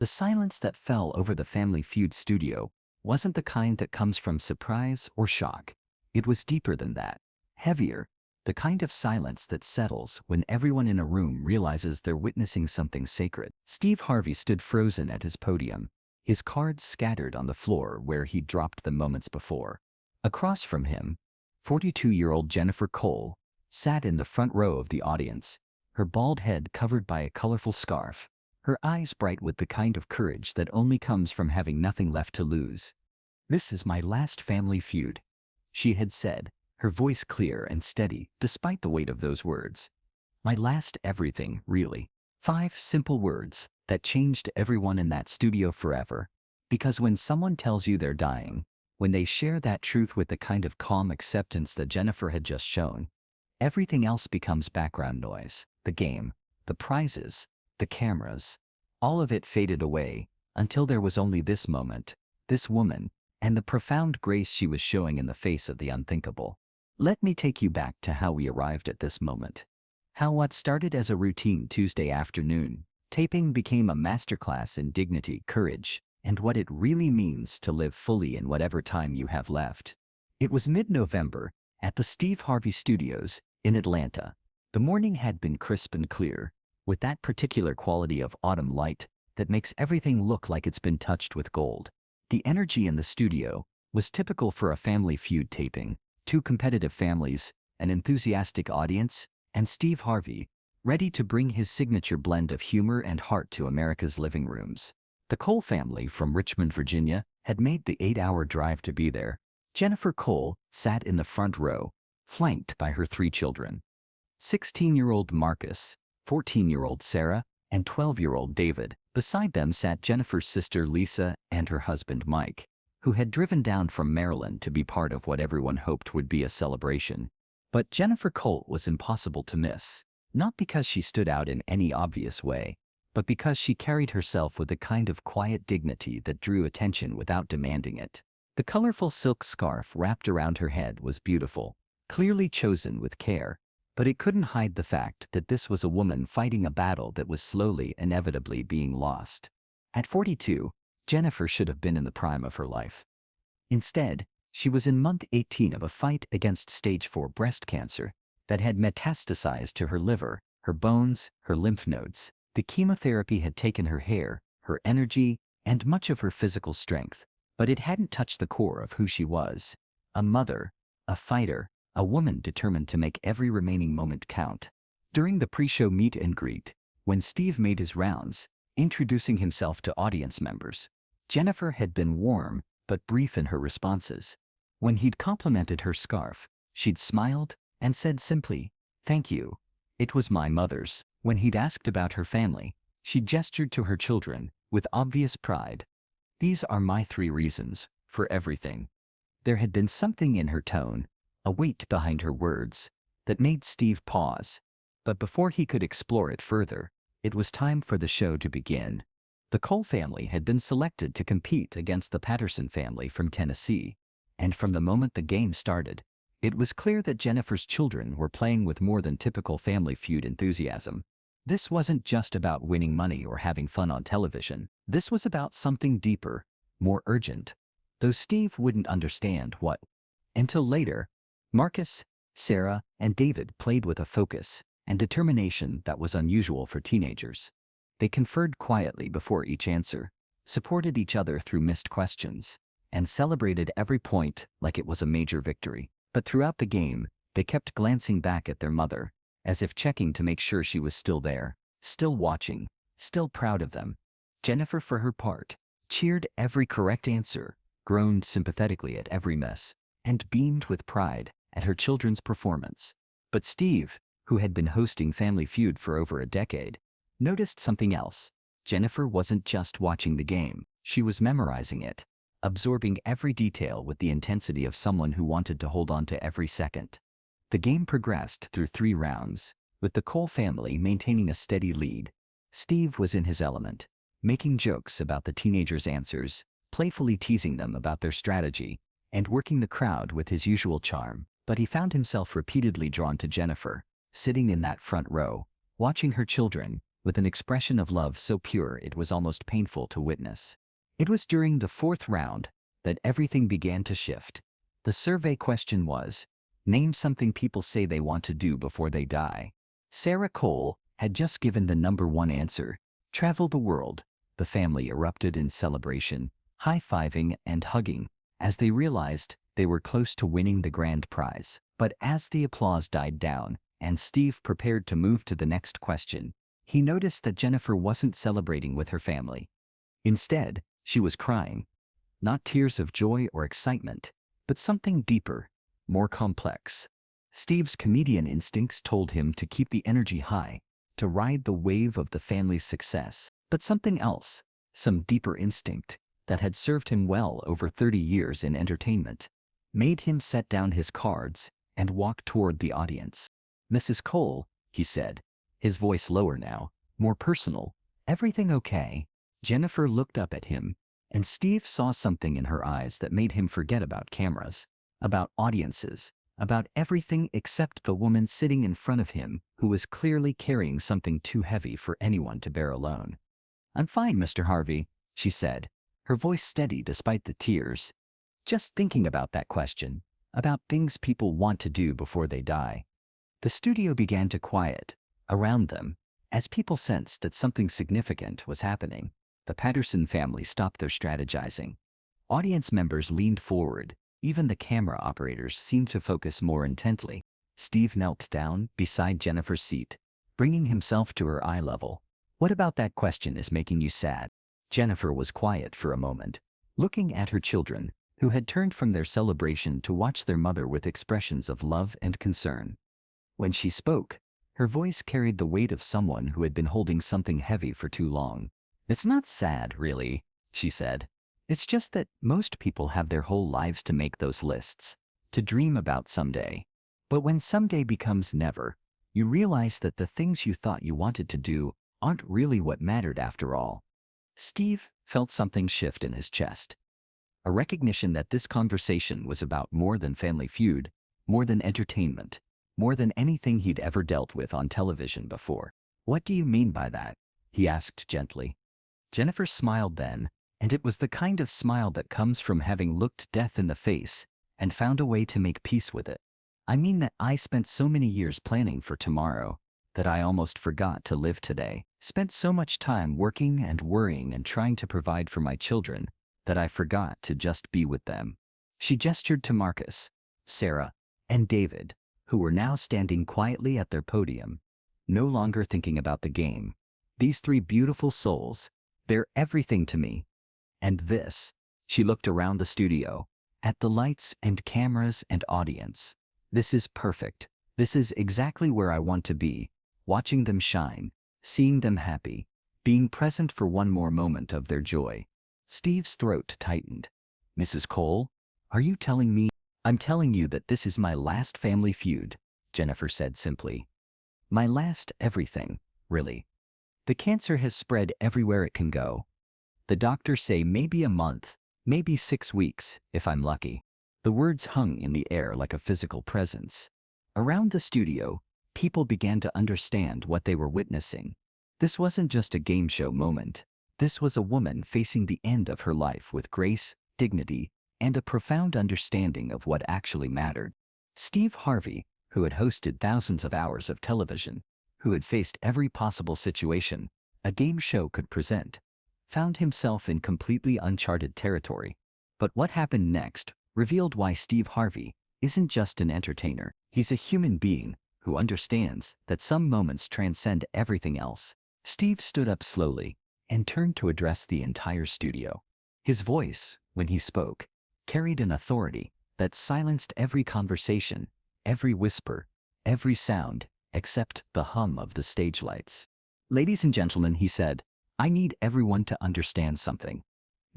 The silence that fell over the Family Feud studio wasn't the kind that comes from surprise or shock. It was deeper than that, heavier, the kind of silence that settles when everyone in a room realizes they're witnessing something sacred. Steve Harvey stood frozen at his podium, his cards scattered on the floor where he'd dropped them moments before. Across from him, 42-year-old Jennifer Cole sat in the front row of the audience, her bald head covered by a colorful scarf, her eyes bright with the kind of courage that only comes from having nothing left to lose. "This is my last Family Feud," she had said, her voice clear and steady despite the weight of those words. "My last everything, really." 5 simple words that changed everyone in that studio forever. Because when someone tells you they're dying, when they share that truth with the kind of calm acceptance that Jennifer had just shown, everything else becomes background noise. The game, the prizes, the cameras, all of it faded away until there was only this moment, this woman, and the profound grace she was showing in the face of the unthinkable. Let me take you back to how we arrived at this moment. How what started as a routine Tuesday afternoon taping became a masterclass in dignity, courage, and what it really means to live fully in whatever time you have left. It was mid-November at the Steve Harvey Studios in Atlanta. The morning had been crisp and clear, with that particular quality of autumn light that makes everything look like it's been touched with gold. The energy in the studio was typical for a Family Feud taping: 2 competitive families, an enthusiastic audience, and Steve Harvey, ready to bring his signature blend of humor and heart to America's living rooms. The Cole family from Richmond, Virginia, had made the 8-hour drive to be there. Jennifer Cole sat in the front row, flanked by her 3 children: 16-year-old Marcus, 14-year-old Sarah, and 12-year-old David. Beside them sat Jennifer's sister Lisa and her husband Mike, who had driven down from Maryland to be part of what everyone hoped would be a celebration. But Jennifer Cole was impossible to miss, not because she stood out in any obvious way, but because she carried herself with a kind of quiet dignity that drew attention without demanding it. The colorful silk scarf wrapped around her head was beautiful, clearly chosen with care, but it couldn't hide the fact that this was a woman fighting a battle that was slowly, inevitably being lost. At 42, Jennifer should have been in the prime of her life. Instead, she was in month 18 of a fight against stage 4 breast cancer that had metastasized to her liver, her bones, her lymph nodes. The chemotherapy had taken her hair, her energy, and much of her physical strength, but it hadn't touched the core of who she was: a mother, a fighter, a woman determined to make every remaining moment count. During the pre-show meet and greet, when Steve made his rounds, introducing himself to audience members, Jennifer had been warm but brief in her responses. When he'd complimented her scarf, she'd smiled and said simply, "Thank you. It was my mother's." When he'd asked about her family, she gestured to her children with obvious pride. "These are my 3 reasons for everything." There had been something in her tone, a weight behind her words, that made Steve pause. But before he could explore it further, it was time for the show to begin. The Cole family had been selected to compete against the Patterson family from Tennessee, and from the moment the game started, it was clear that Jennifer's children were playing with more than typical Family Feud enthusiasm. This wasn't just about winning money or having fun on television. This was about something deeper, more urgent, though Steve wouldn't understand what until later. Marcus, Sarah, and David played with a focus and determination that was unusual for teenagers. They conferred quietly before each answer, supported each other through missed questions, and celebrated every point like it was a major victory. But throughout the game, they kept glancing back at their mother, as if checking to make sure she was still there, still watching, still proud of them. Jennifer, for her part, cheered every correct answer, groaned sympathetically at every mess, and beamed with pride at her children's performance. But Steve, who had been hosting Family Feud for over a decade, noticed something else. Jennifer wasn't just watching the game, she was memorizing it, absorbing every detail with the intensity of someone who wanted to hold on to every second. The game progressed through 3 rounds, with the Cole family maintaining a steady lead. Steve was in his element, making jokes about the teenagers' answers, playfully teasing them about their strategy, and working the crowd with his usual charm. But he found himself repeatedly drawn to Jennifer, sitting in that front row, watching her children, with an expression of love so pure it was almost painful to witness. It was during the fourth round that everything began to shift. The survey question was, name something people say they want to do before they die. Sarah Cole had just given the number one answer, travel the world. The family erupted in celebration, high-fiving and hugging, as they realized they were close to winning the grand prize. But as the applause died down and Steve prepared to move to the next question, he noticed that Jennifer wasn't celebrating with her family. Instead, she was crying. Not tears of joy or excitement, but something deeper, more complex. Steve's comedian instincts told him to keep the energy high, to ride the wave of the family's success. But something else, some deeper instinct, that had served him well over 30 years in entertainment, made him set down his cards and walk toward the audience. Mrs. Cole, he said, his voice lower now, more personal. Everything okay? Jennifer looked up at him, and Steve saw something in her eyes that made him forget about cameras, about audiences, about everything except the woman sitting in front of him who was clearly carrying something too heavy for anyone to bear alone. I'm fine, Mr. Harvey, she said, her voice steady despite the tears. Just thinking about that question, about things people want to do before they die. The studio began to quiet around them as people sensed that something significant was happening. The Patterson family stopped their strategizing. Audience members leaned forward. Even the camera operators seemed to focus more intently. Steve knelt down beside Jennifer's seat, bringing himself to her eye level. What about that question is making you sad? Jennifer was quiet for a moment, looking at her children, who had turned from their celebration to watch their mother with expressions of love and concern. When she spoke, her voice carried the weight of someone who had been holding something heavy for too long. It's not sad, really, she said. It's just that most people have their whole lives to make those lists, to dream about someday. But when someday becomes never, you realize that the things you thought you wanted to do aren't really what mattered after all. Steve felt something shift in his chest. A recognition that this conversation was about more than Family Feud, more than entertainment, more than anything he'd ever dealt with on television before. What do you mean by that? He asked gently. Jennifer smiled then, and it was the kind of smile that comes from having looked death in the face and found a way to make peace with it. I mean that I spent so many years planning for tomorrow that I almost forgot to live today. Spent so much time working and worrying and trying to provide for my children that I forgot to just be with them. She gestured to Marcus, Sarah, and David, who were now standing quietly at their podium, no longer thinking about the game. These three beautiful souls, they're everything to me. And this, she looked around the studio, at the lights and cameras and audience. This is perfect. This is exactly where I want to be, watching them shine, seeing them happy, being present for one more moment of their joy. Steve's throat tightened. Mrs. Cole, are you telling me? I'm telling you that this is my last Family Feud, Jennifer said simply. My last everything, really. The cancer has spread everywhere it can go. The doctors say maybe a month, maybe 6 weeks, if I'm lucky. The words hung in the air like a physical presence. Around the studio, people began to understand what they were witnessing. This wasn't just a game show moment. This was a woman facing the end of her life with grace, dignity, and a profound understanding of what actually mattered. Steve Harvey, who had hosted thousands of hours of television, who had faced every possible situation a game show could present, found himself in completely uncharted territory. But what happened next revealed why Steve Harvey isn't just an entertainer. He's a human being who understands that some moments transcend everything else. Steve stood up slowly and turned to address the entire studio. His voice, when he spoke, carried an authority that silenced every conversation, every whisper, every sound, except the hum of the stage lights. Ladies and gentlemen, he said, I need everyone to understand something.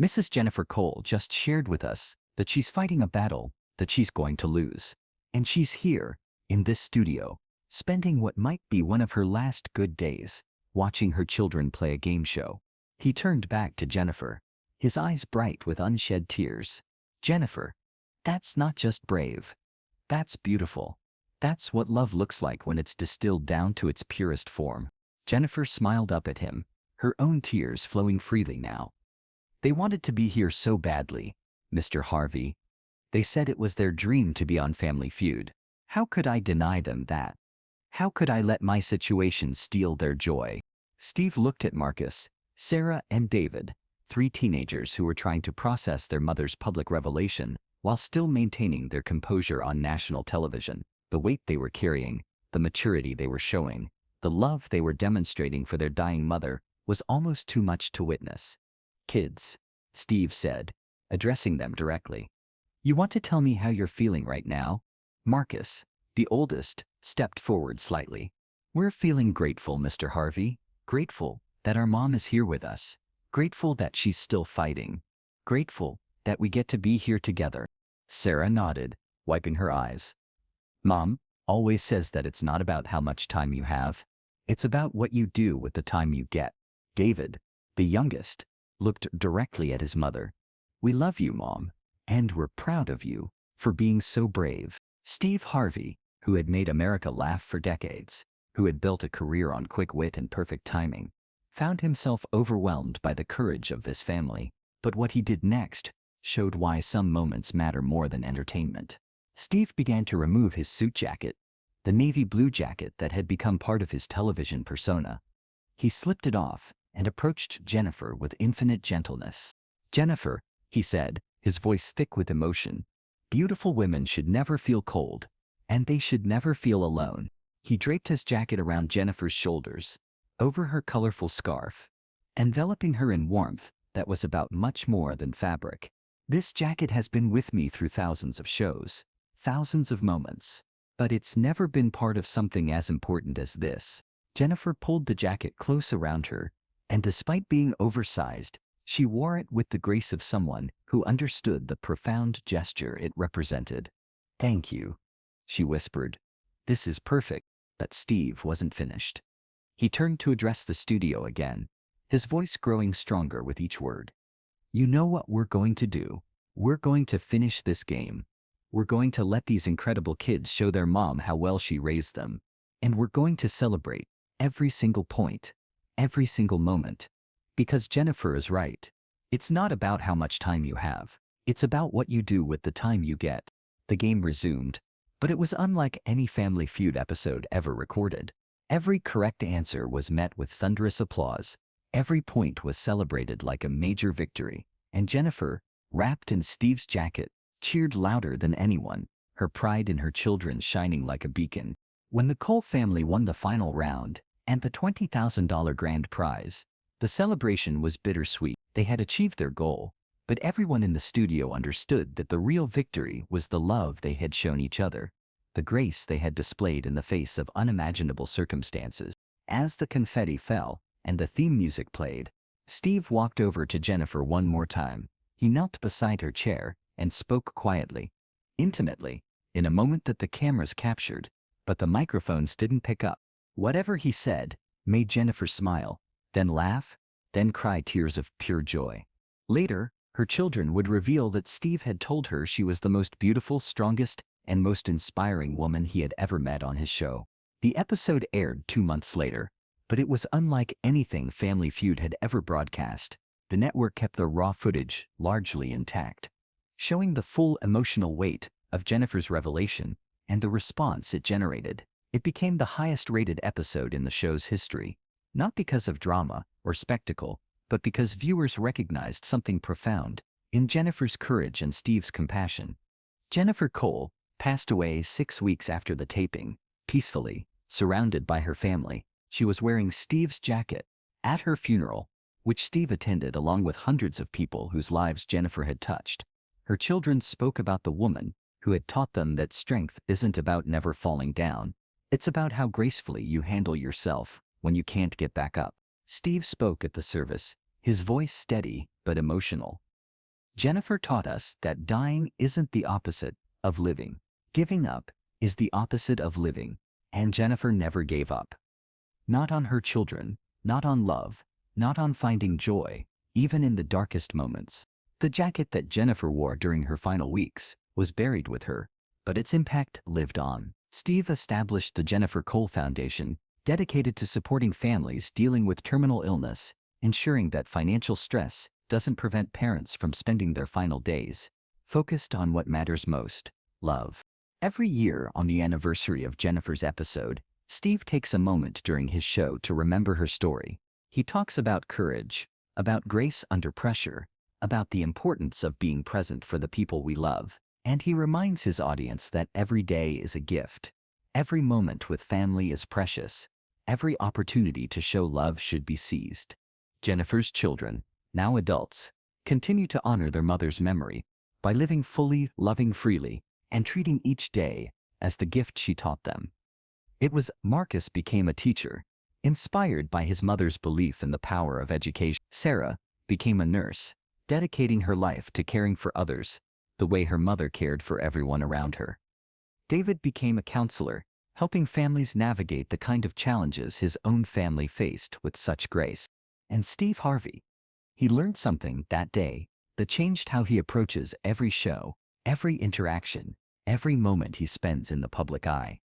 Mrs. Jennifer Cole just shared with us that she's fighting a battle that she's going to lose. And she's here, in this studio, spending what might be one of her last good days, watching her children play a game show. He turned back to Jennifer, his eyes bright with unshed tears. Jennifer, that's not just brave. That's beautiful. That's what love looks like when it's distilled down to its purest form. Jennifer smiled up at him, her own tears flowing freely now. They wanted to be here so badly, Mr. Harvey. They said it was their dream to be on Family Feud. How could I deny them that? How could I let my situation steal their joy? Steve looked at Marcus, Sarah, and David, 3 teenagers who were trying to process their mother's public revelation while still maintaining their composure on national television. The weight they were carrying, the maturity they were showing, the love they were demonstrating for their dying mother was almost too much to witness. Kids, Steve said, addressing them directly. You want to tell me how you're feeling right now? Marcus, the oldest, stepped forward slightly. We're feeling grateful, Mr. Harvey. Grateful that our mom is here with us. Grateful that she's still fighting. Grateful that we get to be here together. Sarah nodded, wiping her eyes. Mom always says that it's not about how much time you have. It's about what you do with the time you get. David, the youngest, looked directly at his mother. We love you, Mom, and we're proud of you for being so brave. Steve Harvey, who had made America laugh for decades, who had built a career on quick wit and perfect timing, found himself overwhelmed by the courage of this family. But what he did next showed why some moments matter more than entertainment. Steve began to remove his suit jacket, the navy blue jacket that had become part of his television persona. He slipped it off and approached Jennifer with infinite gentleness. Jennifer, he said, his voice thick with emotion, beautiful women should never feel cold, and they should never feel alone. He draped his jacket around Jennifer's shoulders, over her colorful scarf, enveloping her in warmth that was about much more than fabric. This jacket has been with me through thousands of shows, thousands of moments, but it's never been part of something as important as this. Jennifer pulled the jacket close around her, and despite being oversized, she wore it with the grace of someone who understood the profound gesture it represented. Thank you, she whispered. This is perfect. But Steve wasn't finished. He turned to address the studio again, his voice growing stronger with each word. You know what we're going to do? We're going to finish this game. We're going to let these incredible kids show their mom how well she raised them. And we're going to celebrate every single point, every single moment. Because Jennifer is right. It's not about how much time you have. It's about what you do with the time you get. The game resumed, but it was unlike any Family Feud episode ever recorded. Every correct answer was met with thunderous applause. Every point was celebrated like a major victory. And Jennifer, wrapped in Steve's jacket, cheered louder than anyone, her pride in her children shining like a beacon. When the Cole family won the final round and the $20,000 grand prize, the celebration was bittersweet. They had achieved their goal, but everyone in the studio understood that the real victory was the love they had shown each other, the grace they had displayed in the face of unimaginable circumstances. As the confetti fell and the theme music played, Steve walked over to Jennifer one more time. He knelt beside her chair and spoke quietly, intimately, in a moment that the cameras captured, but the microphones didn't pick up. Whatever he said made Jennifer smile, then laugh, then cry tears of pure joy. Later, her children would reveal that Steve had told her she was the most beautiful, strongest, and most inspiring woman he had ever met on his show. The episode aired 2 months later, but it was unlike anything Family Feud had ever broadcast. The network kept the raw footage largely intact, showing the full emotional weight of Jennifer's revelation and the response it generated. It became the highest-rated episode in the show's history, not because of drama or spectacle, but because viewers recognized something profound in Jennifer's courage and Steve's compassion. Jennifer Cole passed away 6 weeks after the taping, peacefully, surrounded by her family. She was wearing Steve's jacket at her funeral, which Steve attended along with hundreds of people whose lives Jennifer had touched. Her children spoke about the woman who had taught them that strength isn't about never falling down. It's about how gracefully you handle yourself when you can't get back up. Steve spoke at the service, his voice steady but emotional. Jennifer taught us that dying isn't the opposite of living. Giving up is the opposite of living, and Jennifer never gave up. Not on her children, not on love, not on finding joy, even in the darkest moments. The jacket that Jennifer wore during her final weeks was buried with her, but its impact lived on. Steve established the Jennifer Cole Foundation dedicated to supporting families dealing with terminal illness, ensuring that financial stress doesn't prevent parents from spending their final days focused on what matters most, love. Every year on the anniversary of Jennifer's episode, Steve takes a moment during his show to remember her story. He talks about courage, about grace under pressure, about the importance of being present for the people we love, and he reminds his audience that every day is a gift. Every moment with family is precious. Every opportunity to show love should be seized. Jennifer's children, now adults, continue to honor their mother's memory by living fully, loving freely, and treating each day as the gift she taught them. It was Marcus became a teacher, inspired by his mother's belief in the power of education. Sarah became a nurse, dedicating her life to caring for others the way her mother cared for everyone around her. David became a counselor, helping families navigate the kind of challenges his own family faced with such grace. And Steve Harvey, he learned something that day that changed how he approaches every show, every interaction, every moment he spends in the public eye.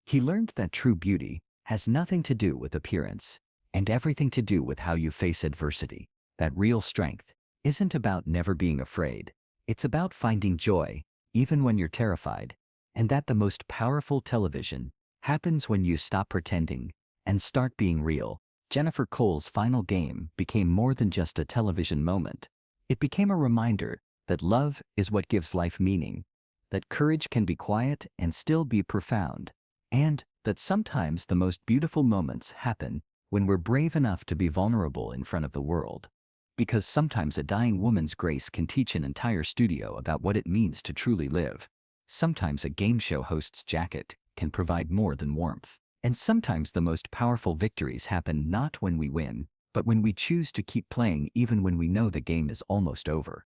He learned that true beauty has nothing to do with appearance and everything to do with how you face adversity. That real strength isn't about never being afraid. It's about finding joy, even when you're terrified, and that the most powerful television happens when you stop pretending and start being real. Jennifer Cole's final game became more than just a television moment. It became a reminder that love is what gives life meaning, that courage can be quiet and still be profound, and that sometimes the most beautiful moments happen when we're brave enough to be vulnerable in front of the world. Because sometimes a dying woman's grace can teach an entire studio about what it means to truly live. Sometimes a game show host's jacket can provide more than warmth. And sometimes the most powerful victories happen not when we win, but when we choose to keep playing even when we know the game is almost over.